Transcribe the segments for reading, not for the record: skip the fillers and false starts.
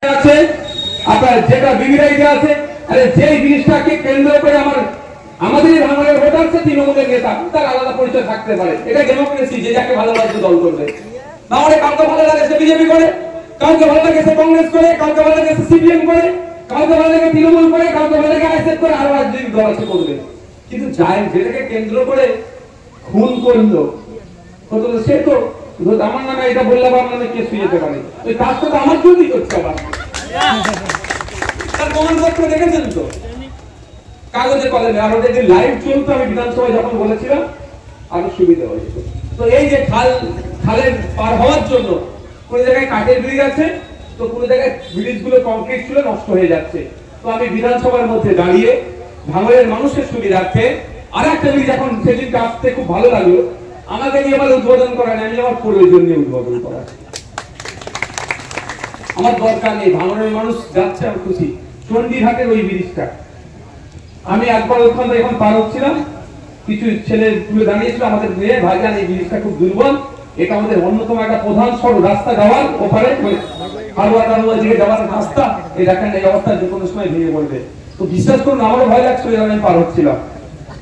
আছে আপনার যেটা বিবিরাইতে আছে। আরে যেই জিনিসটাকে কেন্দ্র করে আমাদের ভাঙনের ভোটার আছে তৃণমূলের নেতা, তার আলাদা পরিচয় থাকতে পারে। এটা ডেমোক্রেসি, যে যাকে ভালো লাগছে দল করবে। তাহলে কাউকে ভালো লাগে সে বিজেপি করে, কাউকে ভালো লাগে সে কংগ্রেস করে, কাউকে ভালো লাগে সে সিপিএম করে, কাউকে ভালো লাগে তৃণমূল করে, কাউকে ভালো লাগে আইএসএফ করে, আরো রাজনৈতিক দল আছে করবে। কিন্তু যাই যেটাকে কেন্দ্র করে খুন করলো কত সে তো আমার নামে এটা বললে আমার নামে কেস হয়ে যেতে পারে। ওই কাজটা তো আমার জন্যই করছে। আবার তার প্রমাণপত্র দেখেছেন তো কাগজে কলমে। আর ওদের যে লাইভ চলতো আমি বিধানসভায় যখন বলেছিলাম আরো সুবিধা হয়েছে। তো এই যে খালের পার হওয়ার জন্য কোন জায়গায় কাঠের ব্রিজ আছে, তো কোন জায়গায় ব্রিজ গুলো কংক্রিট ছিল নষ্ট হয়ে যাচ্ছে। তো আমি বিধানসভার মধ্যে দাঁড়িয়ে ভাঙড়ের মানুষের সুবিধার্থে আর একটা ব্রিজ এখন সেদিন আসতে খুব ভালো লাগলো, আমাকে নিয়ে আবার উদ্বোধন করা নেই, আমি আমার প্রয়োজন নিয়ে উদ্বোধন করা। আমার দরকার নেই, ভাঙড়ের মানুষ যাচ্ছে আমি খুশি। চণ্ডীঘাটের ওই ব্রিজটা আমি একবার ওখানে এখন পার হচ্ছিলাম, কিছু ছেলে তুলে দাঁড়িয়েছিল আমাদের মেয়ে, ভাইজান এই ব্রিজটা খুব দুর্বল, এটা আমাদের অন্যতম একটা প্রধান সড়ক রাস্তা যাওয়ার ওপারে হালুয়া টালুয়া দিকে যাওয়ার রাস্তা, এই দেখেন এই অবস্থা যে কোনো সময় ভেঙে পড়বে। তো বিশ্বাস করুন আমারও ভয় লাগছিল যখন আমি পার হচ্ছিলাম।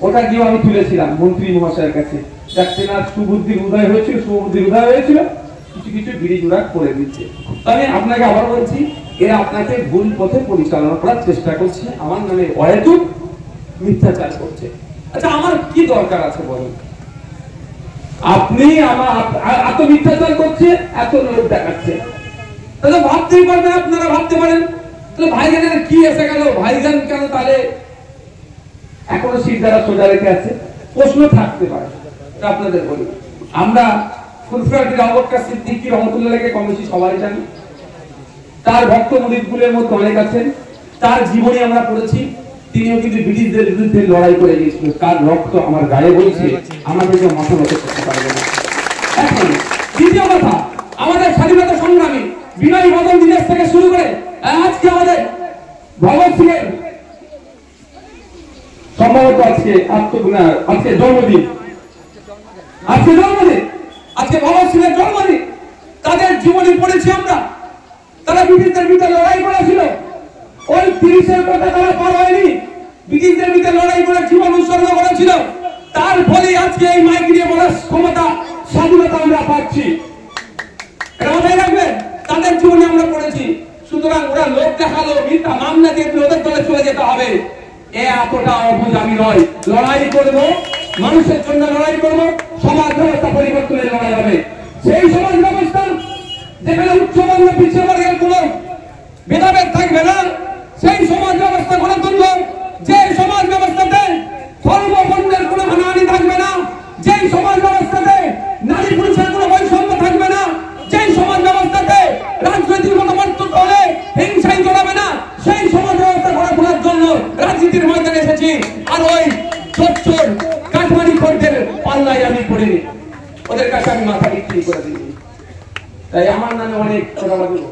ওটা গিয়ে আমি তুলেছিলাম মন্ত্রী মহাশয়ের কাছে, দেখছেন আর সুবুদ্ধির উদয় হয়েছিল, কিছু কিছু ব্রিজ ওরা করে দিচ্ছে। আমি আপনাকে আবার বলছি, এরা আপনাকে ভুল পথে পরিচালনা করার চেষ্টা করছে, আমার নামে অহেতুক মিথ্যাচার করছে। আচ্ছা আমার কি দরকার আছে বলুন? আপনি আমার এত মিথ্যাচার করছে, এত লোক দেখাচ্ছে, তাহলে ভাবতেই পারবেন, আপনারা ভাবতে পারেন তাহলে ভাইজানের কি এসে গেল, ভাইজান কেন তাহলে এখনো সিট দ্বারা সোজা রেখে আছে? প্রশ্ন থাকতে পারে। আপনাদের বলি, আমরা ফুলফুলাটির আবক্কা সিদ্দিকী রহমতুল্লাহকে কম বেশি সবাই জানি, তার ভক্ত মুরিদগুলোর মধ্যে অনেক আছেন, তার জীবনী আমরা পড়েছি। তিনিও কিন্তু ব্রিটিশদের বিরুদ্ধে লড়াই করে গিয়েছিলেন। কার রক্ত আমার গায়ে বইছে, আমাদেরকে মাথা নত করতে পারবে না। এখন দ্বিতীয় কথা, আমাদের স্বাধীনতা সংগ্রামী বিনয় বাদল দিনেশ থেকে শুরু করে আজকে আমাদের ভগৎ সিং এর সম্ভবত আজকে জন্মদিন, আজকে ভগৎ সিং এর জন্মদিন, তাদের জীবনী পড়েছি আমরা। তারা ব্রিটিশদের বিরুদ্ধে লড়াই করেছিল, ওই 30-এর কথা তারা পার হয়নি, ব্রিটিশদের বিরুদ্ধে লড়াই করে জীবন উৎসর্গ করেছিল। তার ফলে আজকে এই মাইক নিয়ে বলার ক্ষমতা, স্বাধীনতা আমরা পাচ্ছি। এটা মাথায় রাখবেন, তাদের জীবনে আমরা পড়েছি। সুতরাং ওরা লোক দেখালো, মিথ্যা মামলা দিয়ে ওদের দলে চলে যেতে হবে, এতটা অবুঝ আমি নয়। লড়াই করবো, মানুষের জন্য লড়াই করবো, সমাজ ব্যবস্থা পরিবর্তনের লড়াই হবে। সেই সমাজ ব্যবস্থা যেখানে উচ্চবর্ণ পিছিয়ে বর্গের কোনো ভেদাভেদ থাকবে না, সেই সমাজ ব্যবস্থা গড়ে তুলব। যে সমাজ ব্যবস্থাতে ধর্মবর্ণের কোনো হানাহানি থাকবে না, যেই সমাজ ব্যবস্থাতে নারী পুরুষের কোনো বৈষম্য থাকবে না, যেই সমাজ ব্যবস্থাতে রাজনৈতিক মতামত হলে হিংসাই জড়াবে না, সেই সমাজ ব্যবস্থা গড়ে তোলার জন্য রাজনীতির ময়দানে এসেছি। আর ওই চোর কাঠমানি খোরদের পাল্লায় আমি পড়িনি, ওদের কাছে আমি মাথা বিক্রি করে দিই। তাই আমার নামে অনেক কথা বলবো।